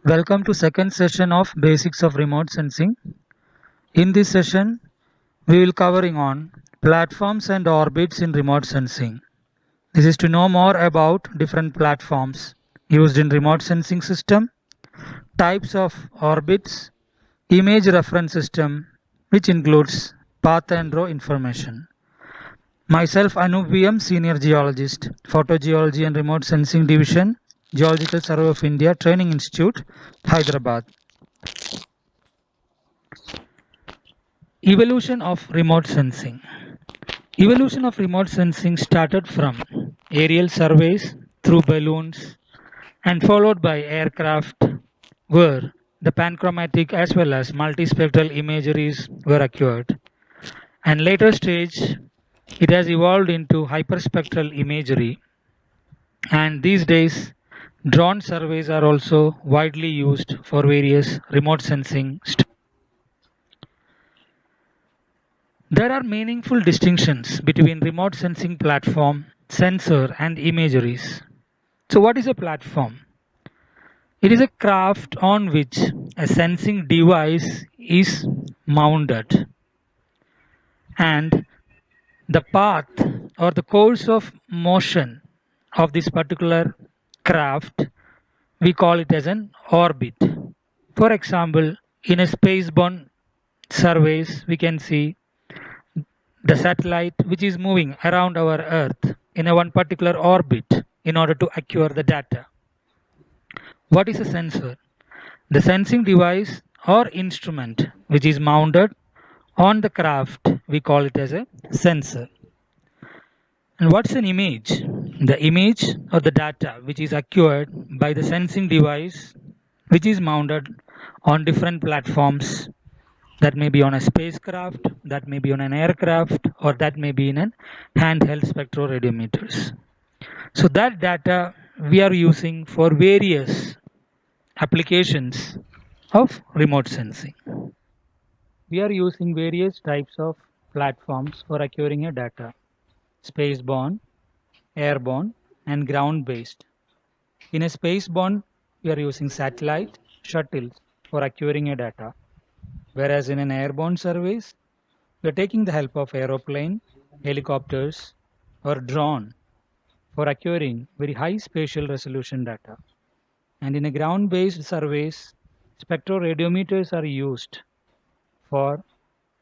Welcome to second session of Basics of Remote Sensing. In this session, we will covering on platforms and orbits in remote sensing. This is to know more about different platforms used in remote sensing system, types of orbits, image reference system, which includes path and row information. Myself, Anup VM, Senior Geologist, Photogeology and Remote Sensing Division, Geological Survey of India, Training Institute, Hyderabad. Evolution of remote sensing. Evolution of remote sensing started from aerial surveys through balloons and followed by aircraft where the panchromatic as well as multispectral imageries were acquired. And later stage it has evolved into hyperspectral imagery, and these days drone surveys are also widely used for various remote sensing. There are meaningful distinctions between remote sensing platform, sensor and imageries. So what is a platform? It is a craft on which a sensing device is mounted, and the path or the course of motion of this particular craft, we call it as an orbit. For example, in a spaceborne surveys, we can see the satellite which is moving around our Earth in a one particular orbit in order to acquire the data. What is a sensor? The sensing device or instrument which is mounted on the craft, we call it as a sensor. And what's an image? The image or the data which is acquired by the sensing device which is mounted on different platforms. That may be on a spacecraft, that may be on an aircraft, or that may be in an handheld spectroradiometers. So that data we are using for various applications of remote sensing. We are using various types of platforms for acquiring a data: spaceborne, airborne, and ground-based. In a spaceborne, we are using satellite, shuttles for acquiring a data, whereas in an airborne surveys, we are taking the help of aeroplane, helicopters, or drone for acquiring very high spatial resolution data. And in a ground-based surveys, spectroradiometers are used for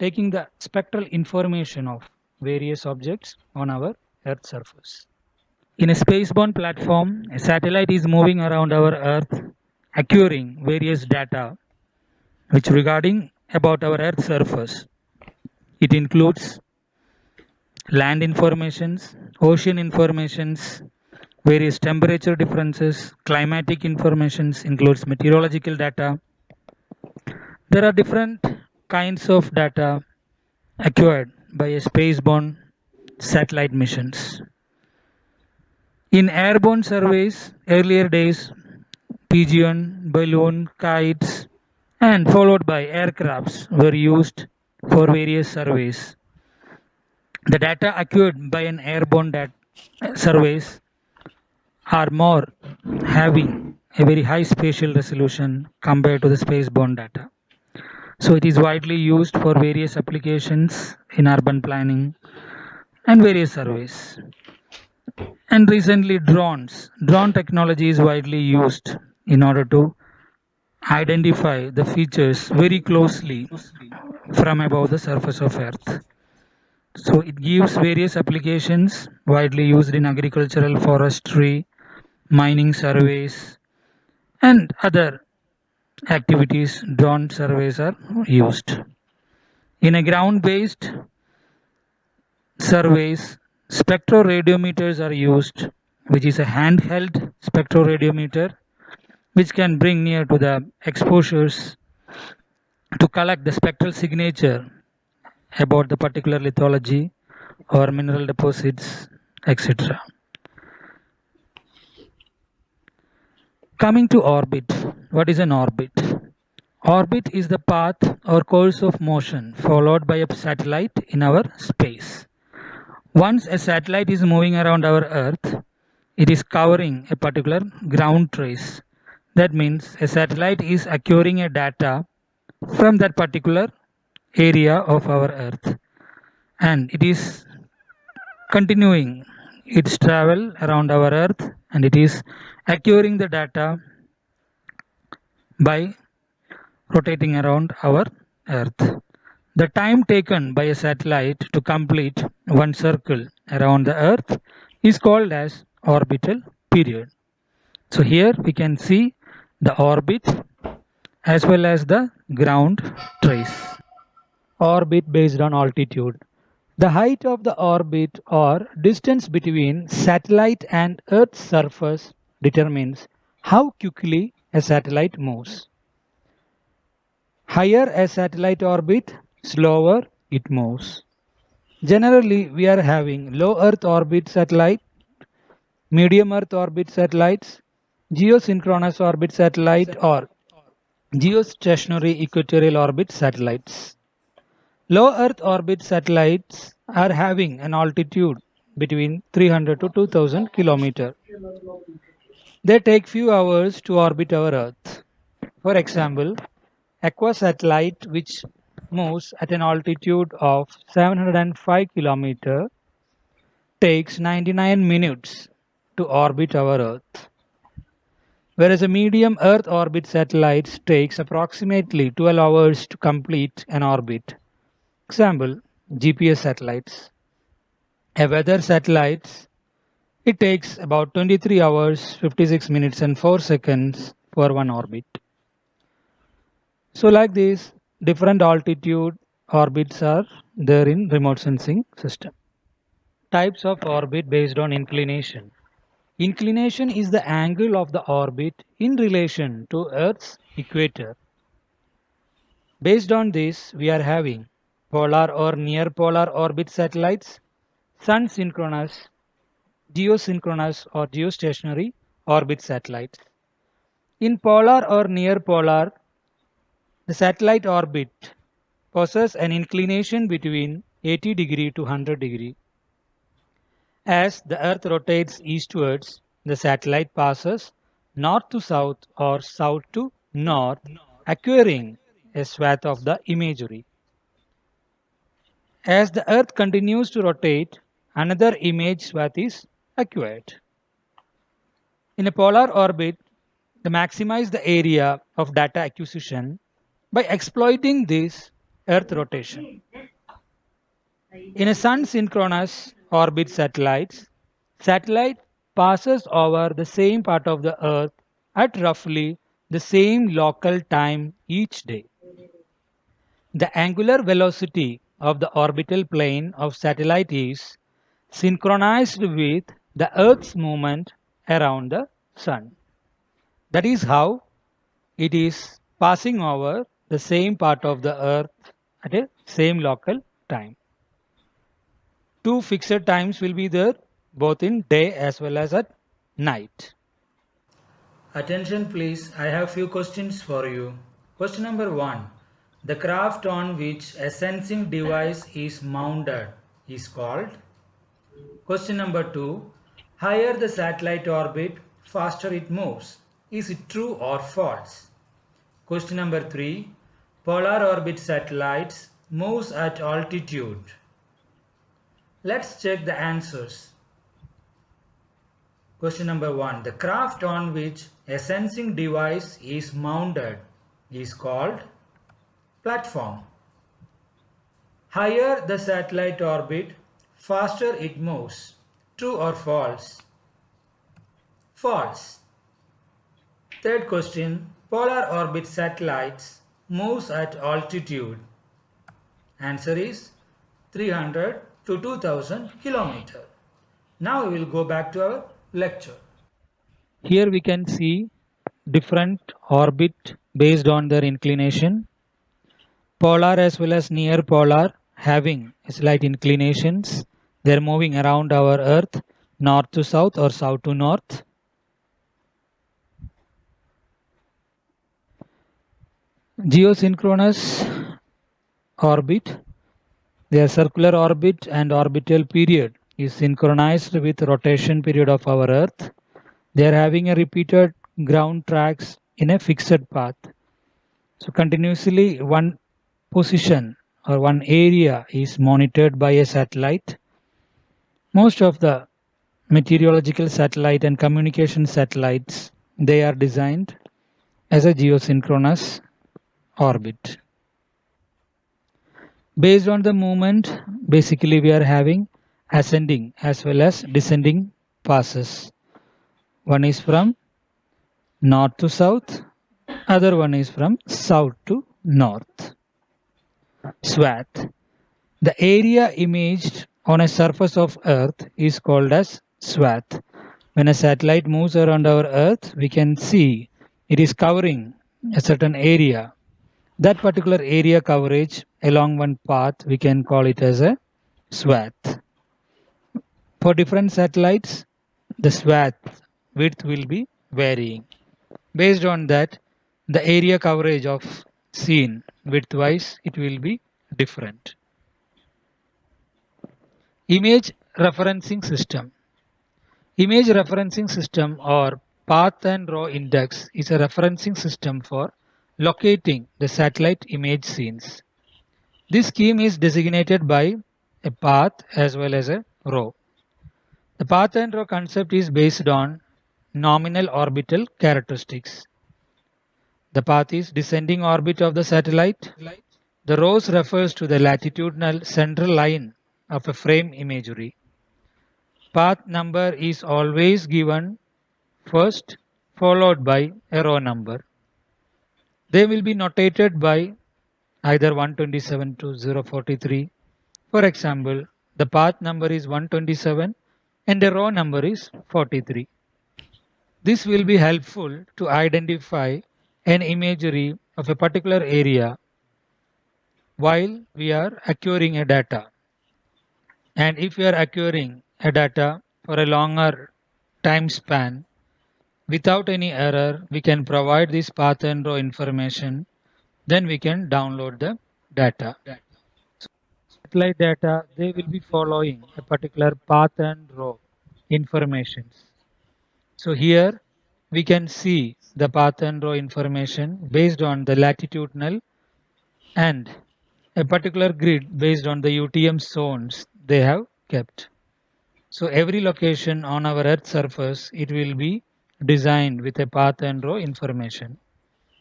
taking the spectral information of various objects on our Earth surface. In a spaceborne platform, a satellite is moving around our Earth, acquiring various data which regarding about our Earth surface. It includes land informations, ocean informations, various temperature differences, climatic informations, includes meteorological data. There are different kinds of data acquired by a spaceborne satellite missions. In airborne surveys, earlier days, pigeon, balloon, kites, and followed by aircrafts were used for various surveys. The data acquired by an airborne surveys are more having a very high spatial resolution compared to the spaceborne data. So it is widely used for various applications in urban planning and various surveys. And recently drone technology is widely used in order to identify the features very closely from above the surface of Earth. So it gives various applications widely used in agricultural, forestry, mining surveys, and other activities. Drone surveys are used. In a ground-based surveys, spectroradiometers are used, which is a handheld spectroradiometer which can bring near to the exposures to collect the spectral signature about the particular lithology or mineral deposits, etc. Coming to orbit. What is an orbit? Orbit is the path or course of motion followed by a satellite in our space. Once a satellite is moving around our Earth, it is covering a particular ground trace. That means a satellite is acquiring a data from that particular area of our Earth, and it is continuing its travel around our Earth, and it is acquiring the data by rotating around our Earth. The time taken by a satellite to complete one circle around the Earth is called as orbital period. So here we can see the orbit as well as the ground trace. Orbit based on altitude. The height of the orbit or distance between satellite and Earth's surface determines how quickly a satellite moves. Higher a satellite orbit, slower it moves. Generally, we are having low Earth orbit satellite, medium Earth orbit satellites, geosynchronous orbit satellite, or geostationary equatorial orbit satellites. Low Earth orbit satellites are having an altitude between 300 to 2000 km. They take few hours to orbit our Earth. For example, Aqua satellite, which moves at an altitude of 705 km, takes 99 minutes to orbit our Earth, whereas a medium Earth orbit satellite takes approximately 12 hours to complete an orbit. Example, GPS satellites. A weather satellite, it takes about 23 hours, 56 minutes and 4 seconds for one orbit. So like this, different altitude orbits are there in remote sensing system. Types of orbit based on inclination. Inclination is the angle of the orbit in relation to Earth's equator. Based on this, we are having polar or near polar orbit satellites, sun synchronous, geosynchronous or geostationary orbit satellites. In polar or near polar, the satellite orbit possesses an inclination between 80 degree to 100 degree. As the Earth rotates eastwards, the satellite passes north to south or south to north, acquiring a swath of the imagery. As the Earth continues to rotate, another image swath is acquired. In a polar orbit, they maximize the area of data acquisition by exploiting this Earth rotation. In a sun synchronous orbit satellite passes over the same part of the Earth at roughly the same local time each day. The angular velocity of the orbital plane of satellite is synchronized with the Earth's movement around the Sun. That is how it is passing over the same part of the Earth at a same local time. Two fixed times will be there both in day as well as at night. Attention please, I have few questions for you. Question number 1. The craft on which a sensing device is mounted is called. Question number 2. Higher the satellite orbit, faster it moves. Is it true or false? Question number 3. Polar orbit satellites moves at altitude. Let's check the answers. Question number 1. The craft on which a sensing device is mounted is called platform. Higher the satellite orbit, faster it moves. True or false? False. Third question. Polar orbit satellites moves at altitude. Answer is 300 to 2000 km. Now we will go back to our lecture. Here we can see different orbit based on their inclination. Polar as well as near polar having slight inclinations. They are moving around our Earth north to south or south to north. Geosynchronous orbit, their circular orbit and orbital period is synchronized with rotation period of our Earth. They are having a repeated ground tracks in a fixed path. So continuously one position or one area is monitored by a satellite. Most of the meteorological satellite and communication satellites, they are designed as a geosynchronous orbit. Based on the movement, basically we are having ascending as well as descending passes. One is from north to south, other one is from south to north. Swath. The area imaged on a surface of Earth is called as swath. When a satellite moves around our Earth, we can see it is covering a certain area. That particular area coverage along one path, we can call it as a swath. For different satellites, the swath width will be varying. Based on that, the area coverage of scene width-wise, it will be different. Image referencing system. Image referencing system or path and row index is a referencing system for locating the satellite image scenes. This scheme is designated by a path as well as a row. The path and row concept is based on nominal orbital characteristics. The path is descending orbit of the satellite. The rows refers to the latitudinal central line of a frame imagery. Path number is always given first, followed by a row number. They will be notated by either 127 to 043. For example, the path number is 127 and the row number is 43. This will be helpful to identify an imagery of a particular area while we are acquiring a data. And if we are acquiring a data for a longer time span, without any error, we can provide this path and row information. Then we can download the data. So satellite data, they will be following a particular path and row informations. So here we can see the path and row information based on the latitudinal and a particular grid based on the UTM zones they have kept. So every location on our Earth surface, it will be designed with a path and row information.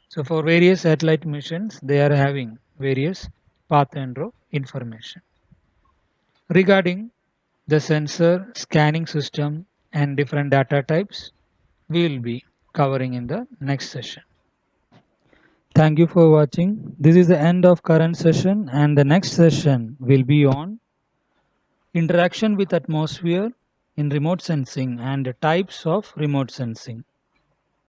So for various satellite missions, they are having various path and row information. Regarding the sensor scanning system and different data types, we will be covering in the next session. Thank you for watching. This is the end of current session, and the next session will be on interaction with atmosphere in remote sensing and types of remote sensing.